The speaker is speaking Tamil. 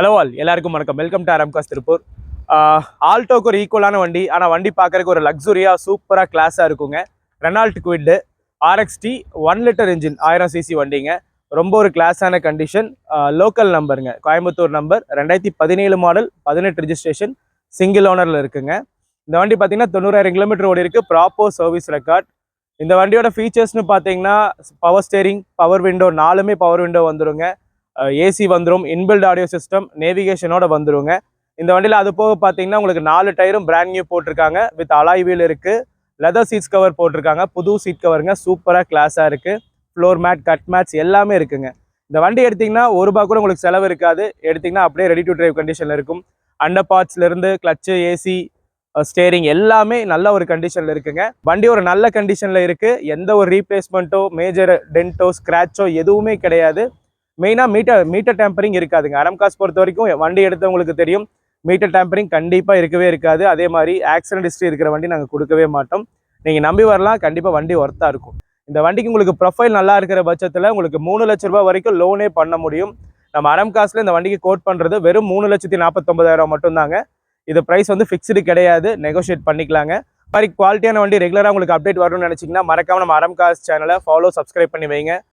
ஹலோ ஆல் எல்லாருக்கும் வணக்கம். Welcome to RM Cars Tiruppur. ஆல்டோக்கு ஒரு ஈக்குவலான வண்டி, ஆனால் வண்டி பார்க்கறதுக்கு ஒரு லக்ஸுரியாக சூப்பராக கிளாஸாக இருக்குங்க. Renault Kwid RXT 1 litre engine 1000cc வண்டிங்க. ரொம்ப ஒரு கிளாஸான கண்டிஷன். லோக்கல் நம்பருங்க, Coimbatore number, 2017 model, 18 registration, single ஓனரில் இருக்குங்க. இந்த வண்டி பார்த்தீங்கன்னா 90,000 கிலோமீட்டர் ஓடி இருக்குது. Proper service record. இந்த வண்டியோட ஃபீச்சர்ஸ்னு பார்த்தீங்கன்னா பவர் ஸ்டேரிங், பவர் விண்டோ, 4மே பவர் விண்டோ வந்துருங்க. ஏசி வந்துடும், இன்பில்ட் ஆடியோ சிஸ்டம், நேவிகேஷனோட வந்துருங்க. இந்த வண்டியில் அது போக பார்த்தீங்கன்னா உங்களுக்கு 4 டயரும் பிராண்ட் நியூ போட்டிருக்காங்க. வித் அலாய் வீல் இருக்குது. லெதர் சீட்ஸ் கவர் போட்டிருக்காங்க. புது சீட் கவருங்க. சூப்பராக கிளாஸாக இருக்குது. ஃப்ளோர் மேட், கட் மேட்ஸ் எல்லாமே இருக்குங்க. இந்த வண்டி எடுத்திங்கன்னா ₹1 கூட உங்களுக்கு செலவு இருக்காது. எடுத்திங்கன்னா அப்படியே ரெடி டு டிரைவ் கண்டிஷனில் இருக்கும். அண்டர் பார்ட்ஸ்லேருந்து கிளச்சு, ஏசி, ஸ்டேரிங் எல்லாமே நல்ல ஒரு கண்டிஷனில் இருக்குங்க. வண்டி ஒரு நல்ல கண்டிஷனில் இருக்குது. எந்த ஒரு ரீப்ளேஸ்மெண்ட்டோ, மேஜர் டென்ட்டோ, ஸ்க்ராச்சோ எதுவுமே கிடையாது. மெயினாக மீட்டர் டேம்பரிங் இருக்காதுங்க. ஆர்எம் கார்ஸ் பொறுத்த வரைக்கும் வண்டி எடுத்தவங்களுக்கு தெரியும், மீட்டர் டேம்பரிங் கண்டிப்பாக இருக்கவே இருக்காது. அதே மாதிரி ஆக்சிடென்ட் ஹிஸ்ட்ரி இருக்கிற வண்டி நாங்கள் கொடுக்கவே மாட்டோம். நீங்கள் நம்பி வரலாம், கண்டிப்பாக வண்டி ஒர்த்தாக இருக்கும். இந்த வண்டிக்கு உங்களுக்கு ப்ரொஃபைல் நல்லா இருக்கிற பட்சத்தில் உங்களுக்கு ₹3 லட்சம் வரைக்கும் லோனே பண்ண முடியும். நம்ம ஆர்எம் கார்ஸில் இந்த வண்டிக்கு கோட் பண்ணுறது வெறும் ₹3,49,000 மட்டும்தாங்க. இது ப்ரைஸ் வந்து ஃபிக்ஸ்டு கிடையாது, நெகோஷியேட் பண்ணிக்கலாங்க. மாதிரி குவாலிட்டியான வண்டி ரெகுலராக உங்களுக்கு அப்டேட் வரணும்னு நினச்சிங்கன்னா மறக்காமல் நம்ம ஆர்எம் கார்ஸ் சேனலை ஃபாலோ, சப்ஸ்கிரைப் பண்ணி வைங்க.